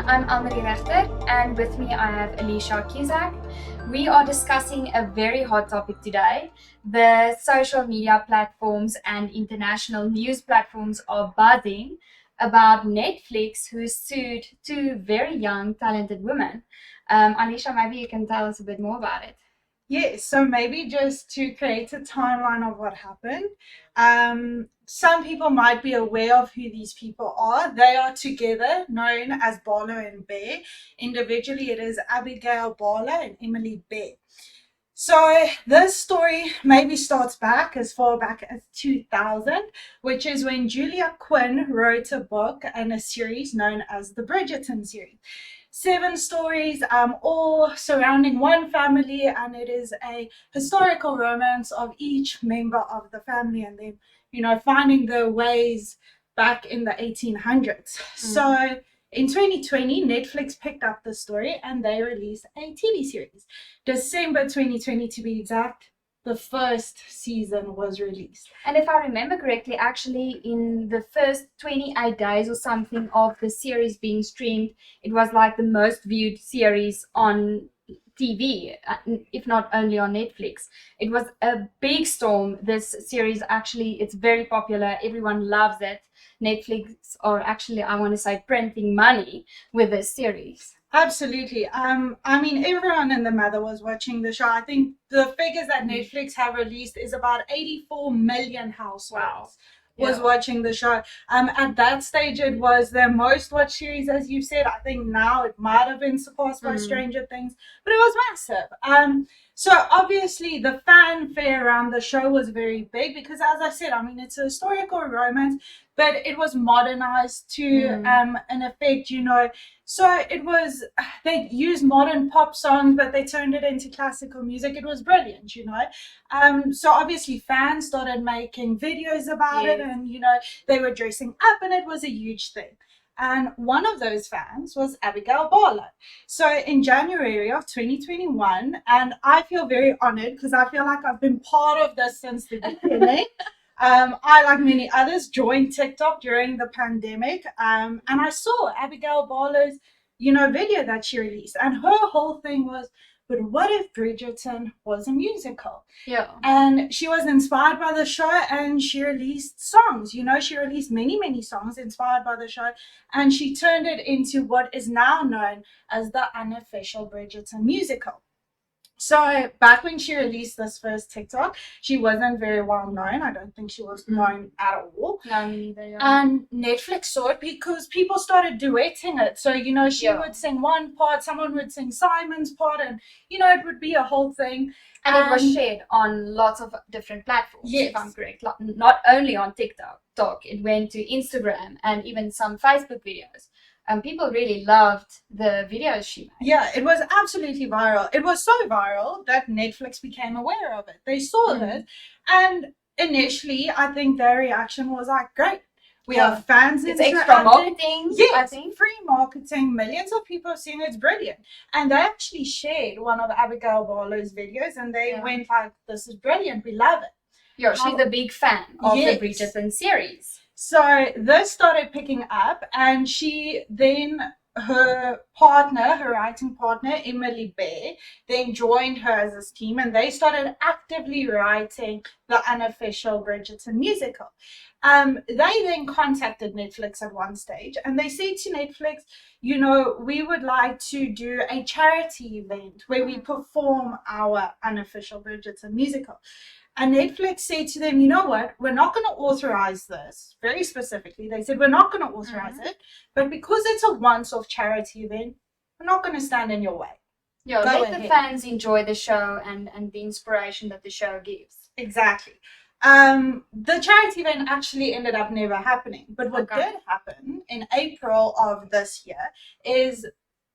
I'm Almarie Rechter, and with me I have Alicia Cusack. We are discussing a very hot topic today. The social media platforms and international news platforms are buzzing about Netflix, who sued two very young, talented women. Alicia, maybe you can tell us a bit more about it. Yes, so maybe just to create a timeline of what happened. Some people might be aware of who these people are. They are together known as Barlow and Bear. Individually, it is Abigail Barlow and Emily Bear. So this story maybe starts back as far back as 2000, which is when Julia Quinn wrote a book and a series known as the Bridgerton series. 7 stories, all surrounding one family, and it is a historical romance of each member of the family and then, finding their ways back in the 1800s. So in 2020, Netflix picked up the story and they released a TV series. December 2020 to be exact, the first season was released. And if I remember correctly, actually, in the first 28 days or something of the series being streamed, it was like the most viewed series on TV, if not only on Netflix. It was a big storm. This series, actually, it's very popular. Everyone loves it. Netflix, or actually, I want to say, printing money with this series. Absolutely. I mean, everyone and the mother was watching the show. I think the figures that Netflix have released is about 84 million households was watching the show. At that stage, it was their most watched series, as you said. I think now it might have been surpassed by Stranger Things, but it was massive. So obviously the fanfare around the show was very big because, as I said, I mean, it's a historical romance, but it was modernized to an effect, So it was, they used modern pop songs, but they turned it into classical music. It was brilliant, So obviously fans started making videos about it, and, they were dressing up, and it was a huge thing. And one of those fans was Abigail Barlow. So in January of 2021, and I feel very honored because I feel like I've been part of this since the beginning. I, like many others, joined TikTok during the pandemic, and I saw Abigail Barlow's, video that she released, and her whole thing was, but what if Bridgerton was a musical? Yeah. And she was inspired by the show, and she released songs. She released many, many songs inspired by the show, and she turned it into what is now known as the Unofficial Bridgerton musical. So back when she released this first TikTok, she wasn't very well known. I don't think she was known at all. No, me neither. Yeah. And Netflix saw it because people started duetting it. So, she would sing one part, someone would sing Simon's part, and, it would be a whole thing. And it was shared on lots of different platforms, Yes. if I'm correct. Not only on TikTok, it went to Instagram and even some Facebook videos. People really loved the videos she made. Yeah, it was absolutely viral. It was so viral that Netflix became aware of it. They saw it, and initially, I think their reaction was like, "Great, we have fans." It's extra marketing. Yes, I think free marketing. Millions of people have seen it. It's brilliant, and they actually shared one of Abigail Barlow's videos, and they went like, "This is brilliant. We love it." Yeah, she's a big fan of the Bridgerton series. So this started picking up, and she then, her writing partner, Emily Bear, then joined her as this team, and they started actively writing the Unofficial Bridgerton musical. They then contacted Netflix at one stage, and they said to Netflix, we would like to do a charity event where we perform our Unofficial Bridgerton musical. And Netflix said to them, you know what, we're not going to authorize this. Very specifically, they said, we're not going to authorize it, but because it's a once-off charity event, we're not going to stand in your way. Yeah, let the fans enjoy the show and the inspiration that the show gives. Exactly. The charity event actually ended up never happening. But what did happen in April of this year is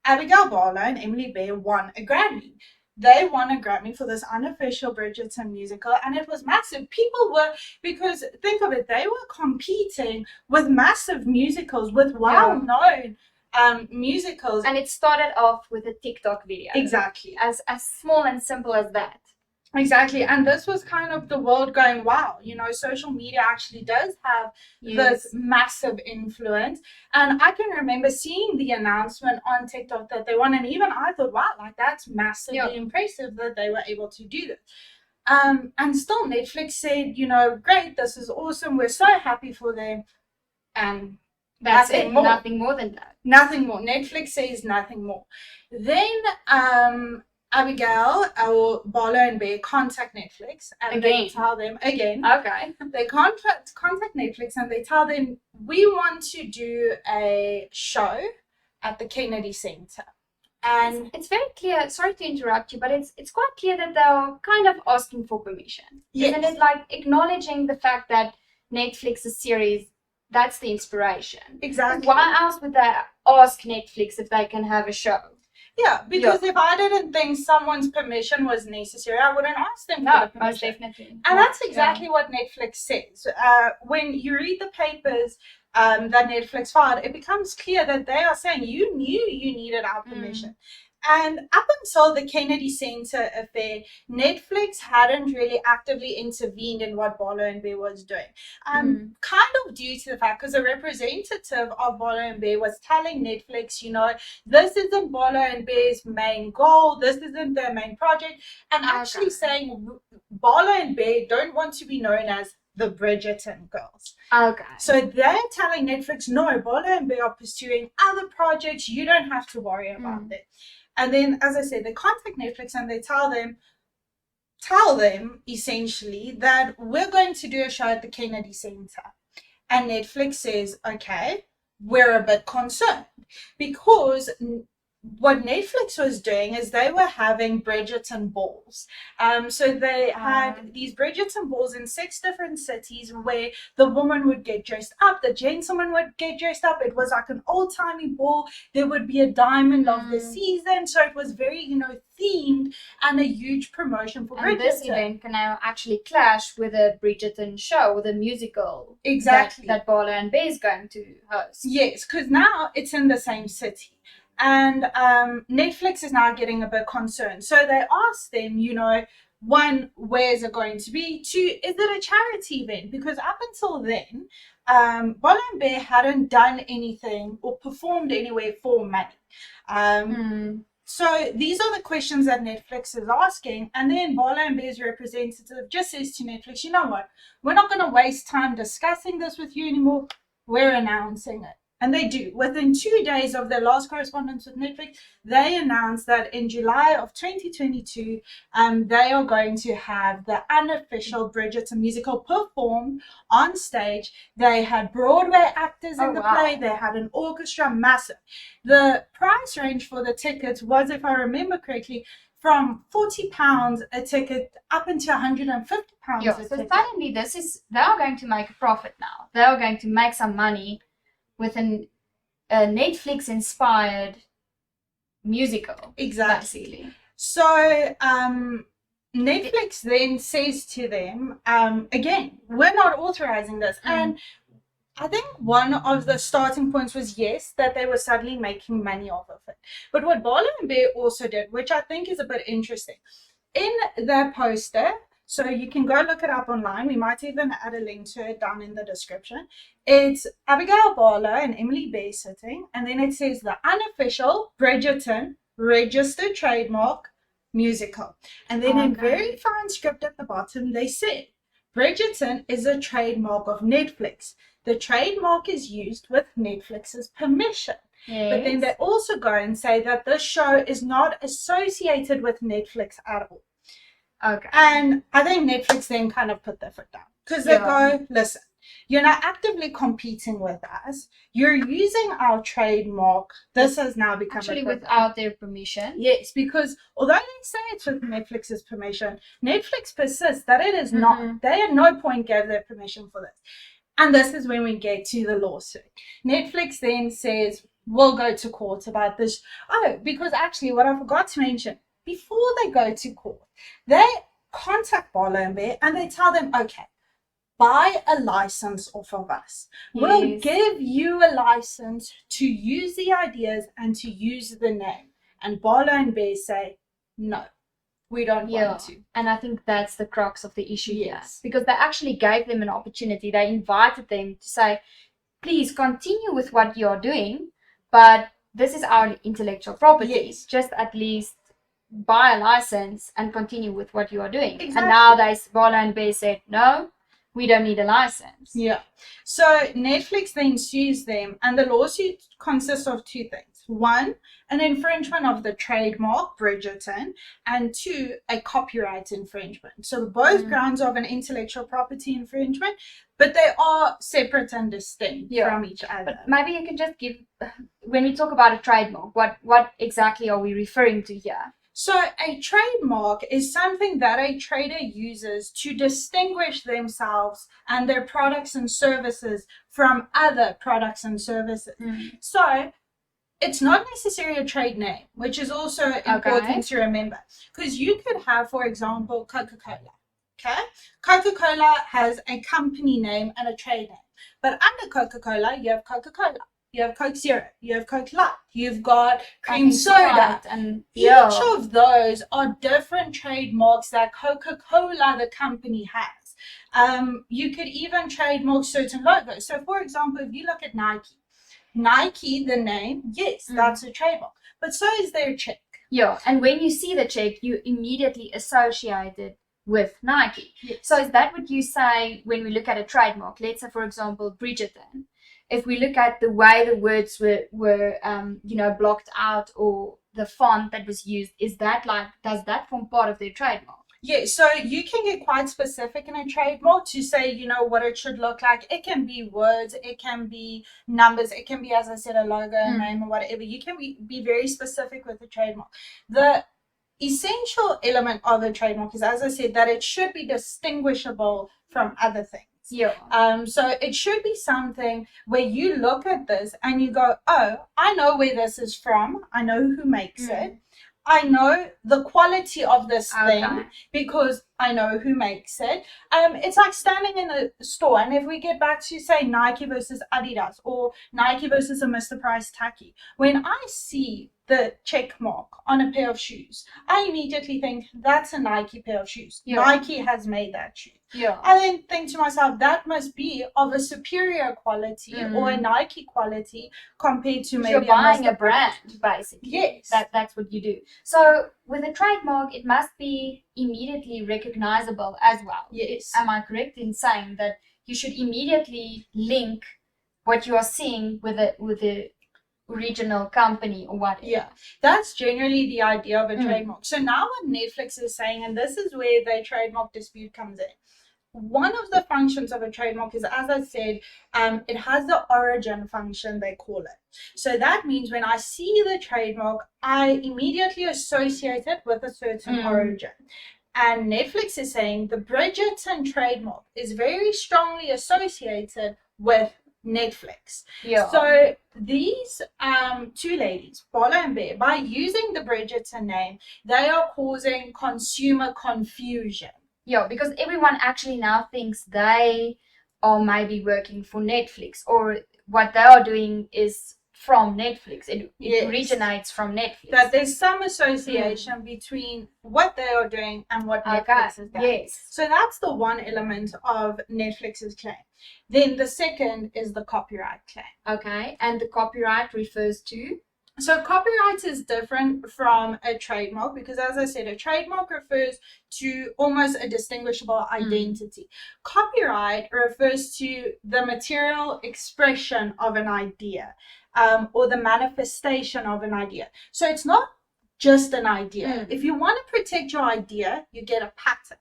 Abigail Barlow and Emily Bear won a Grammy. They won a Grammy for this Unofficial Bridgerton musical, and it was massive. People were, because think of it, they were competing with massive musicals, with well-known musicals. And it started off with a TikTok video. Exactly. As small and simple as that. Exactly. And this was kind of the world going, wow, you know, social media actually does have this massive influence. And I can remember seeing the announcement on TikTok that they won. And even I thought, wow, like that's massively impressive that they were able to do this. And still Netflix said, you know, great, this is awesome. We're so happy for them. And that's it. Nothing more than that. Nothing more. Netflix says nothing more. Then Abigail or Barlow and Bear contact Netflix and they tell them again. Okay. They contact Netflix and they tell them, we want to do a show at the Kennedy Center. And it's very clear, sorry to interrupt you, but it's quite clear that they're kind of asking for permission. Yes. Isn't it like acknowledging the fact that Netflix's series, that's the inspiration? Exactly. Why else would they ask Netflix if they can have a show? Yeah, because if I didn't think someone's permission was necessary, I wouldn't ask them for the permission. Most definitely. And that's exactly what Netflix says. When you read the papers that Netflix filed, it becomes clear that they are saying you knew you needed our permission. And up until the Kennedy Center affair, Netflix hadn't really actively intervened in what Barlow and Bear was doing. Kind of due to the fact, because a representative of Barlow and Bear was telling Netflix, you know, this isn't Barlow and Bear's main goal, this isn't their main project, and actually saying Barlow and Bear don't want to be known as the Bridgerton girls. Okay. So they're telling Netflix, no, Barlow and Bear are pursuing other projects, you don't have to worry about it. And then, as I said, they contact Netflix and they tell them essentially that we're going to do a show at the Kennedy Center. And Netflix says, okay, we're a bit concerned because what Netflix was doing is they were having Bridgerton balls. So they had these Bridgerton balls in 6 different cities where the woman would get dressed up, the gentleman would get dressed up. It was like an old-timey ball. There would be a diamond of the season. So it was very, you know, themed and a huge promotion for Bridgerton. And this event can now actually clash with a Bridgerton show, with a musical. Exactly. That Barlow and Bear is going to host. Yes, because now it's in the same city. And Netflix is now getting a bit concerned. So they asked them, you know, 1, where is it going to be? 2, is it a charity event? Because up until then, Barlow and Bear hadn't done anything or performed anywhere for money. So these are the questions that Netflix is asking. And then Barlow and Bear's representative just says to Netflix, you know what? We're not going to waste time discussing this with you anymore. We're announcing it. And they do. Within 2 days of their last correspondence with Netflix, they announced that in July of 2022, they are going to have the unofficial Bridgerton musical performed on stage. They had Broadway actors in the play. They had an orchestra, massive. The price range for the tickets was, if I remember correctly, from £40 a ticket up into £150 a ticket. So suddenly they are going to make a profit now. They are going to make some money with a Netflix-inspired musical. Exactly. Basically. So Netflix then says to them, again, we're not authorizing this. And I think one of the starting points was, yes, that they were suddenly making money off of it. But what Barlow and Bear also did, which I think is a bit interesting, in their poster, so you can go look it up online. We might even add a link to it down in the description. It's Abigail Barlow and Emily Bear sitting, and then it says the unofficial Bridgerton registered trademark musical. And then in very fine script at the bottom, they said, Bridgerton is a trademark of Netflix. The trademark is used with Netflix's permission. Yes. But then they also go and say that this show is not associated with Netflix at all. Okay. And I think Netflix then kind of put their foot down because they go, listen, you're not actively competing with us. You're using our trademark. This has now become actually without their permission. Yes, because although they say it's with Netflix's permission, Netflix persists that it is not. They at no point gave their permission for this. And this is when we get to the lawsuit. Netflix then says, we'll go to court about this. Oh, because actually what I forgot to mention, before they go to court, they contact Barlow and Bear and they tell them, okay, buy a license off of us. Yes. We'll give you a license to use the ideas and to use the name. And Barlow and Bear say, no, we don't want to. And I think that's the crux of the issue here. Yes. Because they actually gave them an opportunity. They invited them to say, please continue with what you're doing, but this is our intellectual property. Yes. Just at least buy a license and continue with what you are doing. Exactly. And now Bola and Bear said, no, we don't need a license. Yeah. So Netflix then sues them, and the lawsuit consists of two things. One, an infringement of the trademark Bridgerton, and two, a copyright infringement. So both grounds of an intellectual property infringement, but they are separate and distinct from each other. But maybe you can just give, when we talk about a trademark, what exactly are we referring to here? So a trademark is something that a trader uses to distinguish themselves and their products and services from other products and services. So it's not necessarily a trade name, which is also important to remember. Because you could have, for example, Coca-Cola. Okay? Coca-Cola has a company name and a trade name. But under Coca-Cola, you have Coca-Cola. You have Coke Zero, you have Coke Light, you've got cream soda, and each of those are different trademarks that Coca-Cola, the company, has. You could even trademark certain logos. So, for example, if you look at Nike, the name, yes, that's a trademark, but so is their check. Yeah, and when you see the check, you immediately associate it with Nike. Yes. So is that what you say when we look at a trademark? Let's say, for example, Bridgerton. If we look at the way the words were blocked out, or the font that was used, does that form part of their trademark? Yeah, so you can get quite specific in a trademark to say, what it should look like. It can be words, it can be numbers, it can be, as I said, a logo, a name, or whatever. You can be very specific with the trademark. The essential element of a trademark is, as I said, that it should be distinguishable from other things. Yeah. So it should be something where you look at this and you go, oh, I know where this is from. I know who makes it. I know the quality of this thing because I know who makes it. It's like standing in a store, and if we get back to, say, Nike versus Adidas, or Nike versus a Mr. Price Tacky, when I see the check mark on a pair of shoes, I immediately think that's a Nike pair of shoes. Yeah. Nike has made that shoe. Yeah. I then think to myself, that must be of a superior quality or a Nike quality compared to maybe you're buying a brand, basically. Yes. That's what you do. So with a trademark, it must be immediately recognizable as well. Yes. Am I correct in saying that you should immediately link what you are seeing with the original company or whatever? Yeah, that's generally the idea of a trademark. So now what Netflix is saying, and this is where the trademark dispute comes in, one of the functions of a trademark is, as I said, it has the origin function, they call it. So that means when I see the trademark, I immediately associate it with a certain origin. And Netflix is saying the Bridgerton trademark is very strongly associated with Netflix. Yeah. So these two ladies, Bola and Bear, by using the Bridgerton name, they are causing consumer confusion. Yeah, because everyone actually now thinks they are maybe working for Netflix, or what they are doing is from Netflix. It originates from Netflix. That there's some association between what they are doing and what Netflix is doing. Yes. So that's the one element of Netflix's claim. Then the second is the copyright claim. Okay, and the copyright refers to? So copyright is different from a trademark because, as I said, a trademark refers to almost a distinguishable identity. Copyright refers to the material expression of an idea, or the manifestation of an idea. So it's not just an idea. If you want to protect your idea, you get a patent.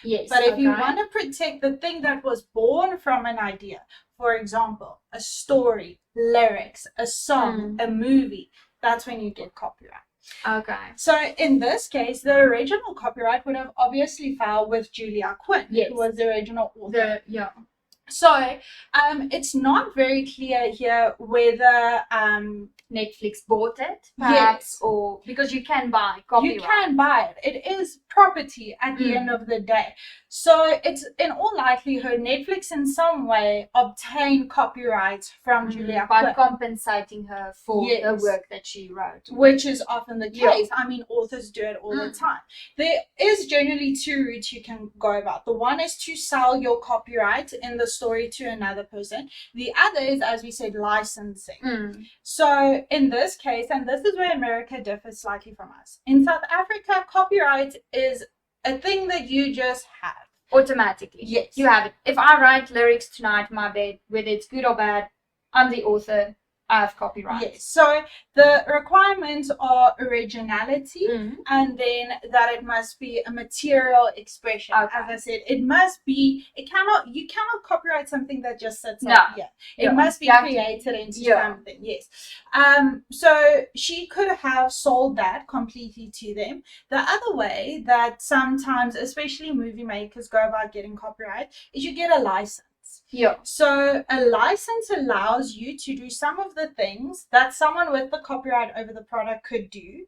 Yes. But if you want to protect the thing that was born from an idea, for example, a story, lyrics, a song, a movie, that's when you get copyright. Okay. So in this case, the original copyright would have obviously filed with Julia Quinn, who was the original author. So it's not very clear here whether Netflix bought it, perhaps, or because you can buy copyright. You can buy it. It is property at the end of the day. So it's in all likelihood Netflix in some way obtained copyright from Julia by Quinn, compensating her for Yes. the work that she wrote. which is often the Yeah. case. I mean, authors do it all the time. There is generally two routes you can go about. The one is to sell your copyright in the story to another person. The other is, as we said, licensing. So in this case, and this is where America differs slightly from us, in South Africa, copyright is a thing that you just have. Automatically. Yes. You have it. If I write lyrics tonight in my bed, whether it's good or bad, I'm the author. I have copyright. Yes. So the requirements are originality, and then that it must be a material expression. Okay. As I said, it must be. You cannot copyright something that just sits No. up here. It Yeah. must be You have created into Yeah. something. Yes. So she could have sold that completely to them. The other way that sometimes, especially movie makers, go about getting copyright is you get a license. Yeah. So a license allows you to do some of the things that someone with the copyright over the product could do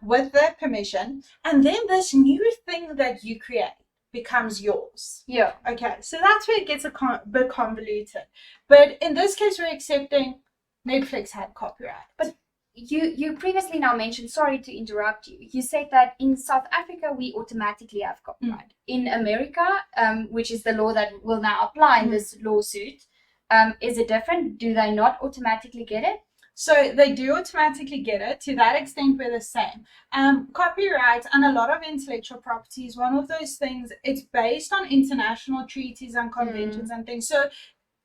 with their permission. And then this new thing that you create becomes yours. Yeah. Okay, so that's where it gets a bit convoluted. But in this case, we're accepting Netflix had copyright. But you previously now mentioned, sorry to interrupt you, you said that in South Africa we automatically have copyright. In America, which is the law that will now apply in this lawsuit, is it different? Do they not automatically get it? So they do automatically get it. To that extent, we're the same. Copyright and a lot of intellectual property is one of those things. It's based on international treaties and conventions and things. So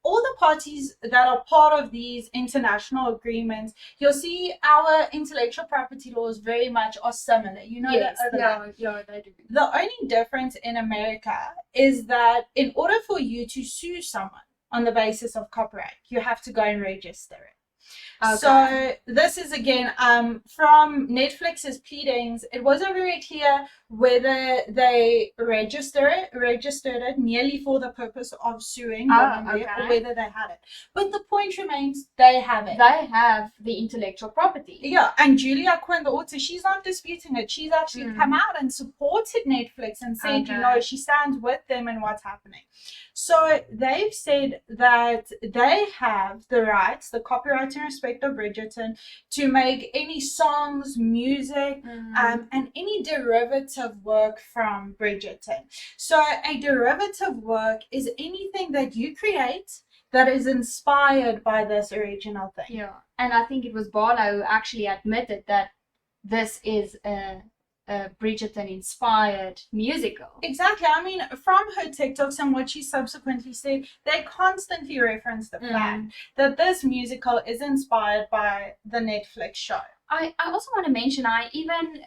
all the parties that are part of these international agreements, you'll see our intellectual property laws very much are similar. You know, Yes, yeah, they do. The only difference in America is that in order for you to sue someone on the basis of copyright, you have to go and register it. Okay. So this is again from Netflix's pleadings. It wasn't very clear whether they registered it merely for the purpose of suing or whether they had it. But the point remains, they have it. They have the intellectual property. Yeah, and Julia Quinn, the author, she's not disputing it. She's actually come out and supported Netflix and said, you know, she stands with them in what's happening. So they've said that they have the rights, the copyright in respect of Bridgerton, to make any songs, music, and any derivative work from Bridgerton. So a derivative work is anything that you create that is inspired by this original thing. Yeah, and I think it was Bala who actually admitted that this is a Bridgerton-inspired musical. Exactly. I mean, from her TikToks and what she subsequently said, they constantly reference the fact that this musical is inspired by the Netflix show. I also want to mention, I even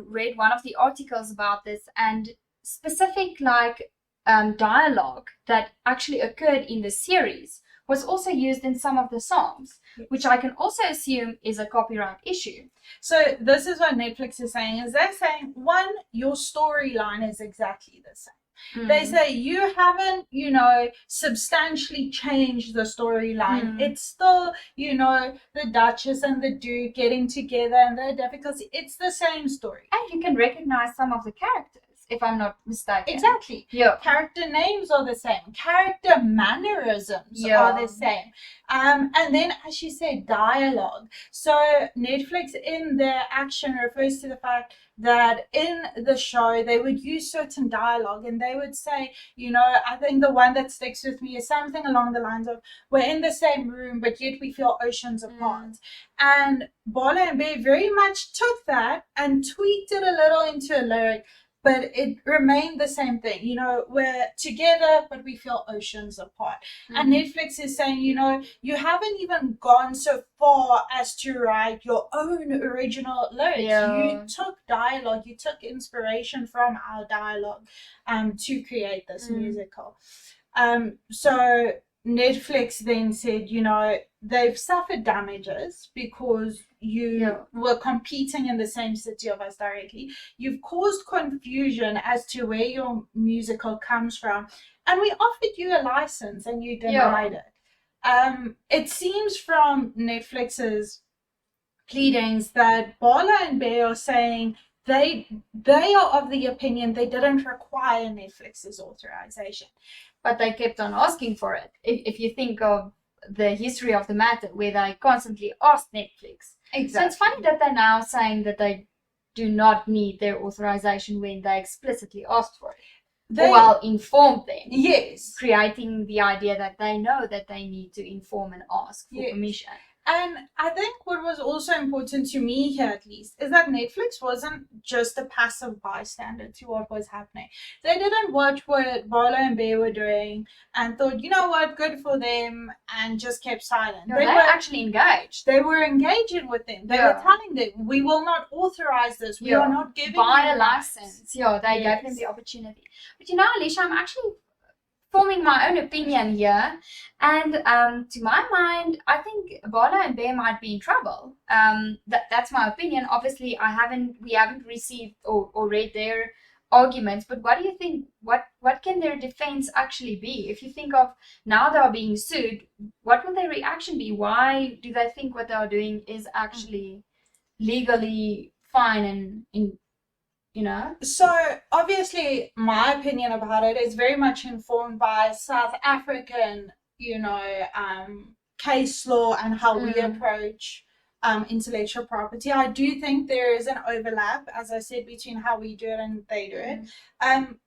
read one of the articles about this, and specific dialogue that actually occurred in the series was also used in some of the songs, which I can also assume is a copyright issue. So this is what Netflix is saying, is they're saying, one, your storyline is exactly the same. They say you haven't, substantially changed the storyline. It's still, the Duchess and the Duke getting together and their difficulty. It's the same story. And you can recognize some of the characters, if I'm not mistaken. Exactly. Yeah. Character names are the same. Character mannerisms are the same. And then, as you said, dialogue. So Netflix in their action refers to the fact that in the show they would use certain dialogue and they would say, I think the one that sticks with me is something along the lines of, we're in the same room but yet we feel oceans apart. And Bala and Bear very much took that and tweaked it a little into a lyric, but it remained the same thing. We're together, but we feel oceans apart. And Netflix is saying, you haven't even gone so far as to write your own original lyrics. Yeah. You took dialogue, you took inspiration from our dialogue to create this musical. So Netflix then said, they've suffered damages because you were competing in the same city of us directly. You've caused confusion as to where your musical comes from. And we offered you a license and you denied it. It seems from Netflix's pleadings that Bala and Bear are saying they are of the opinion they didn't require Netflix's authorization. But they kept on asking for it. If you think of the history of the matter, where they constantly asked Netflix. Exactly. So it's funny that they're now saying that they do not need their authorization when they explicitly asked for it. Well, informed them. Yes. Creating the idea that they know that they need to inform and ask for permission. And I think what was also important to me here, at least, is that Netflix wasn't just a passive bystander to what was happening. They didn't watch what Bolo and Bear were doing and thought, you know what, good for them, and just kept silent. No, they were actually engaged. They were engaging with them. They were telling them, we will not authorize this. We are not giving buy a license. Yeah, they gave them the opportunity. But you know, Alicia, I'm actually forming my own opinion here, and to my mind, I think Bolo and Bear might be in trouble. That's my opinion. Obviously, we haven't received or read their arguments, but what do you think? What can their defense actually be? If you think of now they are being sued, what will their reaction be? Why do they think what they are doing is actually legally fine and you know? So obviously my opinion about it is very much informed by South African, case law and how we approach intellectual property. I do think there is an overlap, as I said, between how we do it and they do it.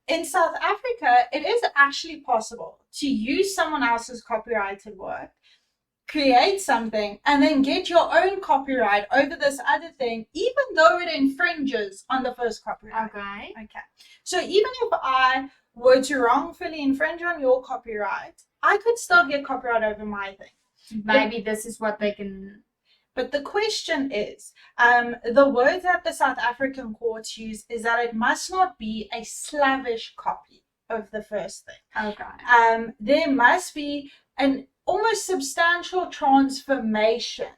In South Africa, it is actually possible to use someone else's copyrighted work, create something, and then get your own copyright over this other thing, even though it infringes on the first copyright. Okay. So even if I were to wrongfully infringe on your copyright, I could still get copyright over my thing. Maybe this is what they can... But the question is, the word that the South African courts use is that it must not be a slavish copy of the first thing. Okay. There must be an almost substantial transformation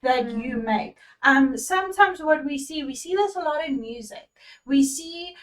that you make. Sometimes what we see this a lot in music. We see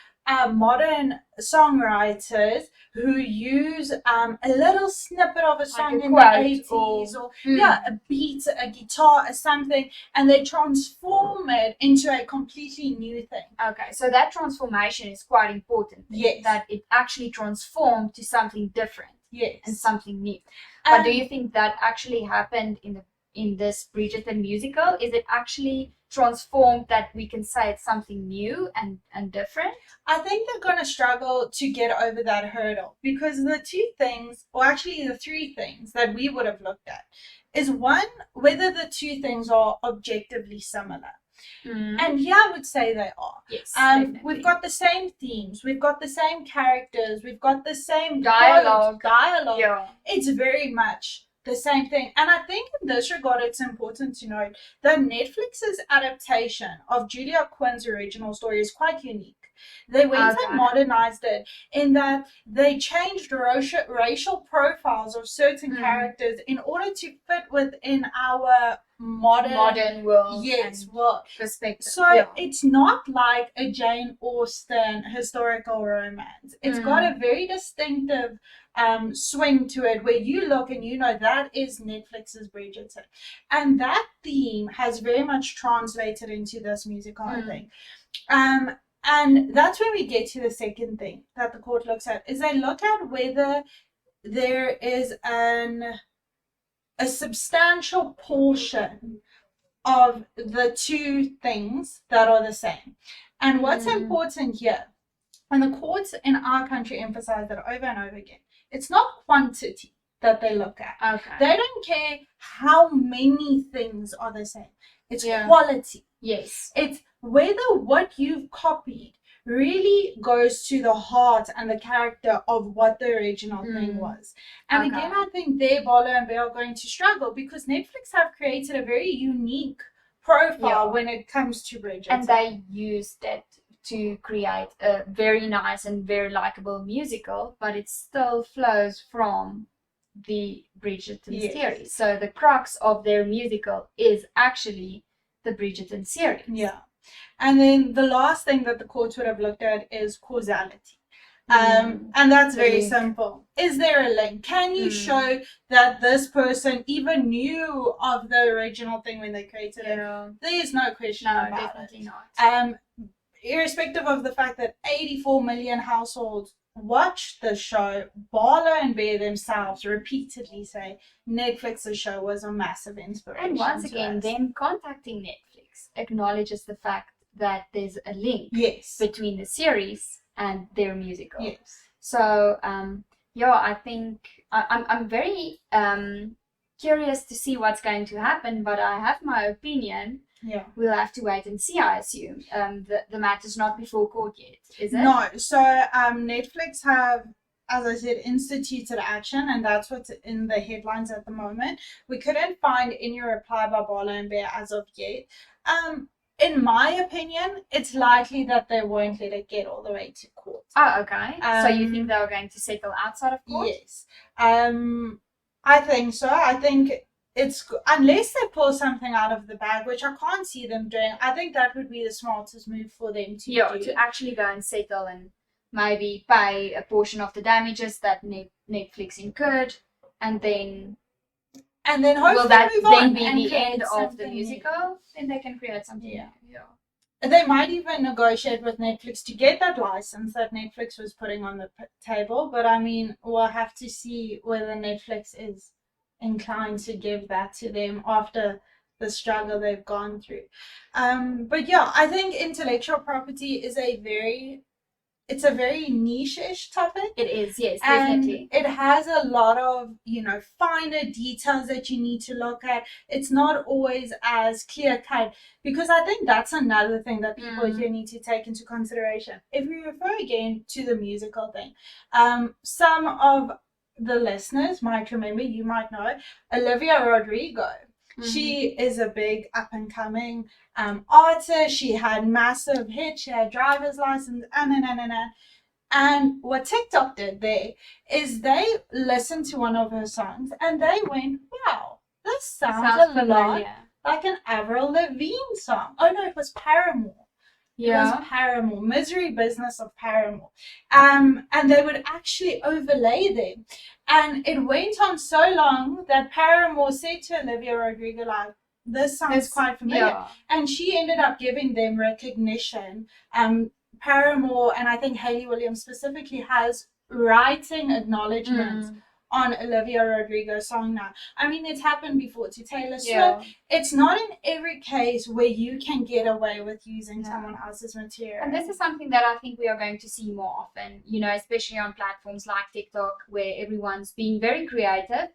modern songwriters who use a little snippet of a song in the 80s or a beat, a guitar or something, and they transform it into a completely new thing. Okay, so that transformation is quite important. Yes. That it actually transformed to something different. Yes. And something new. But do you think that actually happened in this Bridgerton musical? Is it actually transformed that we can say it's something new and different? I think they're going to struggle to get over that hurdle, because the two things, or actually the three things that we would have looked at, is one, whether the two things are objectively similar. And yeah, I would say they are. Yes, we've got the same themes, we've got the same characters, we've got the same dialogue. Yeah. It's very much the same thing. And I think in this regard, it's important to note that Netflix's adaptation of Julia Quinn's original story is quite unique. They went and modernized it in that they changed racial profiles of certain characters in order to fit within our modern world. Yes, world perspective. So it's not like a Jane Austen historical romance. It's got a very distinctive swing to it, where you look and you know that is Netflix's Bridgerton, and that theme has very much translated into this musical, I think. And that's when we get to the second thing that the court looks at, is they look at whether there is a substantial portion of the two things that are the same. And what's important here, and the courts in our country emphasize that over and over again, it's not quantity that they look at. Okay. They don't care how many things are the same. It's quality. Yes. It's whether what you've copied really goes to the heart and the character of what the original thing was. And again, I think there Bolo and Bear are going to struggle, because Netflix have created a very unique profile when it comes to Bridgerton. And they used it to create a very nice and very likable musical, but it still flows from the Bridgerton series. So the crux of their musical is actually the Bridgerton series. Yeah. And then the last thing that the courts would have looked at is causality. And that's very simple. Is there a link? Can you show that this person even knew of the original thing when they created it? There is no question about definitely it. Not. irrespective of the fact that 84 million households watched the show, Barlow and Bear themselves repeatedly say Netflix's show was a massive inspiration. And once again, them contacting Netflix acknowledges the fact that there's a link between the series and their musical. Yes. So, I think I'm very curious to see what's going to happen, but I have my opinion. Yeah. We'll have to wait and see, I assume. The matter's not before court yet, is it? No. So Netflix have, as I said, instituted action, and that's what's in the headlines at the moment. We couldn't find any reply by Barlow and Bear as of yet. In my opinion, it's likely that they won't let it get all the way to court. Oh, okay. So you think they were going to settle outside of court? Yes. I think so. I think it's, unless they pull something out of the bag, which I can't see them doing, I think that would be the smartest move for them to do. To actually go and settle and maybe pay a portion of the damages that Netflix incurred, and then hopefully will that move on then be the end of the musical? New. Then they can create something new. Yeah. They might even negotiate with Netflix to get that license that Netflix was putting on the table, but I mean, we'll have to see whether Netflix is inclined to give that to them after the struggle they've gone through. But yeah, I think intellectual property is it's a very niche-ish topic. It is, yes, definitely. And it has a lot of, finer details that you need to look at. It's not always as clear-cut, because I think that's another thing that people here need to take into consideration. If we refer again to the musical thing, some of the listeners might remember, you might know, Olivia Rodrigo. She is a big up-and-coming artist. She had massive hits. She had driver's license, and what TikTok did there is they listened to one of her songs and they went, wow, this sounds a lot like an Avril Lavigne song. Oh no, it was Paramore. Yeah. It was Paramore, Misery Business of Paramore. And they would actually overlay them. And it went on so long that Paramore said to Olivia Rodrigo, like, this sounds quite familiar. Yeah. And she ended up giving them recognition. Paramore, and I think Hayley Williams specifically, has writing acknowledgements on Olivia Rodrigo's song now. I mean, it's happened before to Taylor Swift. Yeah. It's not in every case where you can get away with using someone else's material. And this is something that I think we are going to see more often, especially on platforms like TikTok, where everyone's being very creative,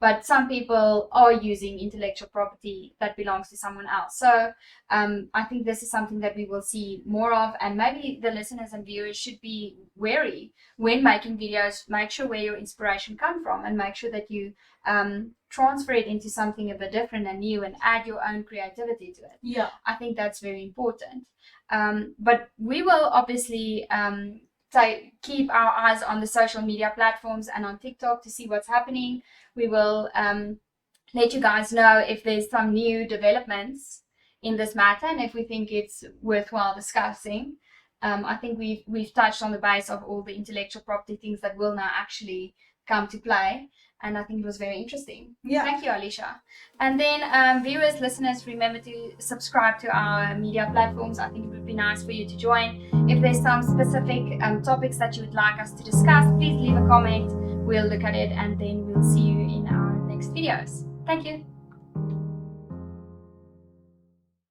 but some people are using intellectual property that belongs to someone else. So I think this is something that we will see more of, and maybe the listeners and viewers should be wary when making videos. Make sure where your inspiration comes from, and make sure that you transfer it into something a bit different and new, and add your own creativity to it. Yeah. I think that's very important. But we will obviously keep our eyes on the social media platforms and on TikTok to see what's happening. We will let you guys know if there's some new developments in this matter, and if we think it's worthwhile discussing. I think we've touched on the base of all the intellectual property things that will now actually come to play, and I think it was very interesting. Yeah. Thank you, Alicia. And then viewers, listeners, remember to subscribe to our media platforms. I think it would be nice for you to join. If there's some specific topics that you would like us to discuss, please leave a comment. We'll look at it, and then we'll see you in our next videos. Thank you.